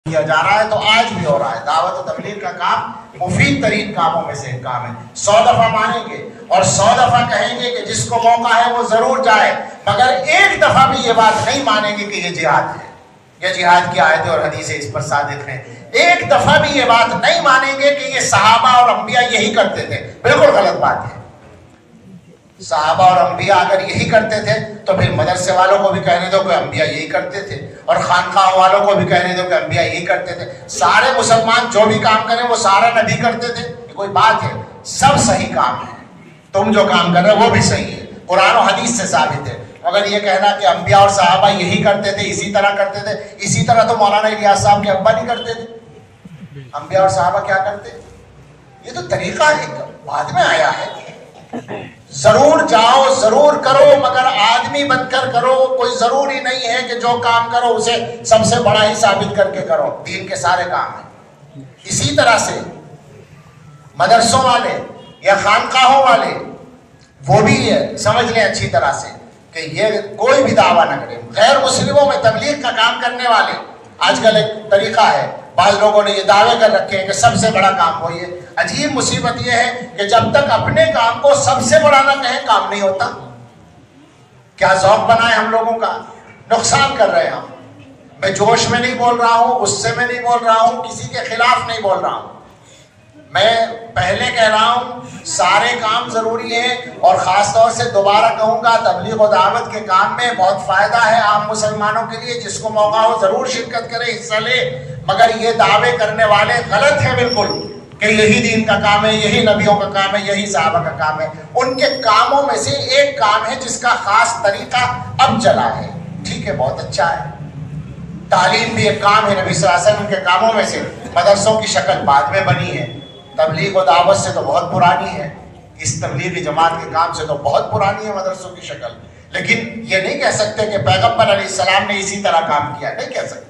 کیا جا رہا ہے تو آج بھی ہو رہا ہے. دعوت و تبلیغ کا کام مفید ترین کاموں میں سے ایک کام ہے. 100 دفعہ مانیں گے اور 100 دفعہ کہیں گے کہ جس کو موقع ہے وہ ضرور جائے، مگر ایک دفعہ بھی یہ بات نہیں مانیں گے کہ یہ جہاد ہے. یہ جہاد کی آیتیں اور حدیثیں اس پر صادق ہیں. ایک دفعہ بھی یہ بات نہیں مانیں گے کہ یہ صحابہ اور انبیاء یہی کرتے تھے. بالکل غلط بات ہے. صحابہ اور انبیاء اگر یہی کرتے تھے تو پھر مدرسے والوں کو بھی کہنے دو کہ انبیاء یہی کرتے تھے، اور خانقاہ والوں کو بھی کہنے دو کہ انبیاء یہی کرتے تھے. سارے مسلمان جو بھی کام کریں وہ سارا نبی کرتے تھے. یہ کوئی بات ہے؟ سب صحیح کام ہے. تم جو کام کر رہے ہو وہ بھی صحیح ہے، قرآن و حدیث سے ثابت ہے. مگر یہ کہنا کہ انبیاء اور صحابہ یہی کرتے تھے، اسی طرح کرتے تھے، اسی طرح تو مولانا الیاس صاحب کے ابا نہیں کرتے تھے. انبیاء اور صحابہ کیا کرتے؟ یہ تو طریقہ ایک بعد میں آیا ہے. ضرور جاؤ، ضرور کرو، مگر آدمی بن کر کرو. کوئی ضروری نہیں ہے کہ جو کام کرو اسے سب سے بڑا ہی ثابت کر کے کرو. دین کے سارے کام ہیں. اسی طرح سے مدرسوں والے یا خانقاہوں والے وہ بھی سمجھ لیں اچھی طرح سے کہ یہ کوئی بھی دعویٰ نہ کرے. غیر مسلموں میں تبلیغ کا کام کرنے والے آج کل ایک طریقہ ہے، بعض لوگوں نے یہ دعوے کر رکھے ہیں کہ سب سے بڑا کام وہ یہ. عجیب مصیبت یہ ہے کہ جب تک اپنے کام کو سب سے بڑا نہ کہیں کام نہیں ہوتا. کیا ذوق بنا ہے ہم لوگوں کا؟ نقصان کر رہے ہیں ہم. میں جوش میں نہیں بول رہا ہوں، غصے میں نہیں بول رہا ہوں، کسی کے خلاف نہیں بول رہا ہوں. میں پہلے کہہ رہا ہوں سارے کام ضروری ہیں، اور خاص طور سے دوبارہ کہوں گا تبلیغ و دعوت کے کام میں بہت فائدہ ہے عام مسلمانوں کے لیے. جس کو موقع ہو ضرور شرکت کرے، حصہ لے. مگر یہ دعوے کرنے والے غلط ہیں بالکل کہ یہی دین کا کام ہے، یہی نبیوں کا کام ہے، یہی صحابہ کا کام ہے. ان کے کاموں میں سے ایک کام ہے جس کا خاص طریقہ اب چلا ہے. ٹھیک ہے، بہت اچھا ہے. تعلیم بھی ایک کام ہے نبی صلی اللہ علیہ وسلم کے کاموں میں سے. مدرسوں کی شکل بعد میں بنی ہے. تبلیغ و دعوت سے تو بہت پرانی ہے، اس تبلیغی جماعت کے کام سے تو بہت پرانی ہے مدرسوں کی شکل. لیکن یہ نہیں کہہ سکتے کہ پیغمبر علیہ السلام نے اسی طرح کام کیا، نہیں کہہ سکتے.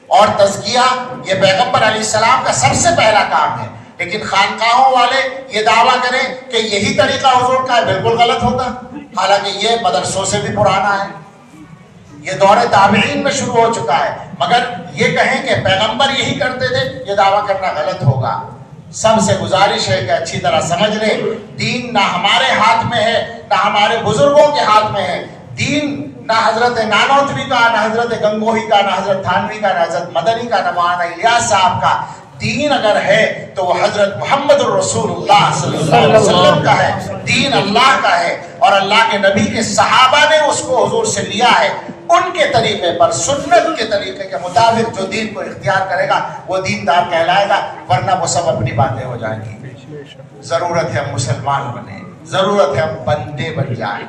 اور تزکیہ یہ پیغمبر علیہ السلام کا سب سے پہلا کام ہے. لیکن خانقاہوں والے یہ دعویٰ کریں کہ یہی طریقہ حضور کا ہے، بالکل غلط ہوگا. حالانکہ یہ مدرسوں سے بھی پرانا ہے، یہ دور تابعین میں شروع ہو چکا ہے. مگر یہ کہیں کہ پیغمبر یہی کرتے تھے، یہ دعویٰ کرنا غلط ہوگا. سب سے گزارش ہے کہ اچھی طرح سمجھ لیں دین نہ ہمارے ہاتھ میں ہے، نہ ہمارے بزرگوں کے ہاتھ میں ہے. دین نہ حضرت نانوتوی کا، نہ حضرت گنگوہی کا، نہ حضرت تھانوی کا، نہ حضرت مدنی کا، نہ مولانا الیاس صاحب کا. دین اگر ہے تو وہ حضرت محمد الرسول اللہ صلی اللہ علیہ وسلم کا ہے. دین اللہ کا ہے، اور اللہ کے نبی کے صحابہ نے اس کو حضور سے لیا ہے. ان کے طریقے پر، سنت کے طریقے کے مطابق جو دین کو اختیار کرے گا وہ دیندار کہلائے گا، ورنہ وہ سب اپنی باتیں ہو جائیں گی. ضرورت ہے ہم مسلمان بنیں، ضرورت ہے ہم بندے بن جائیں.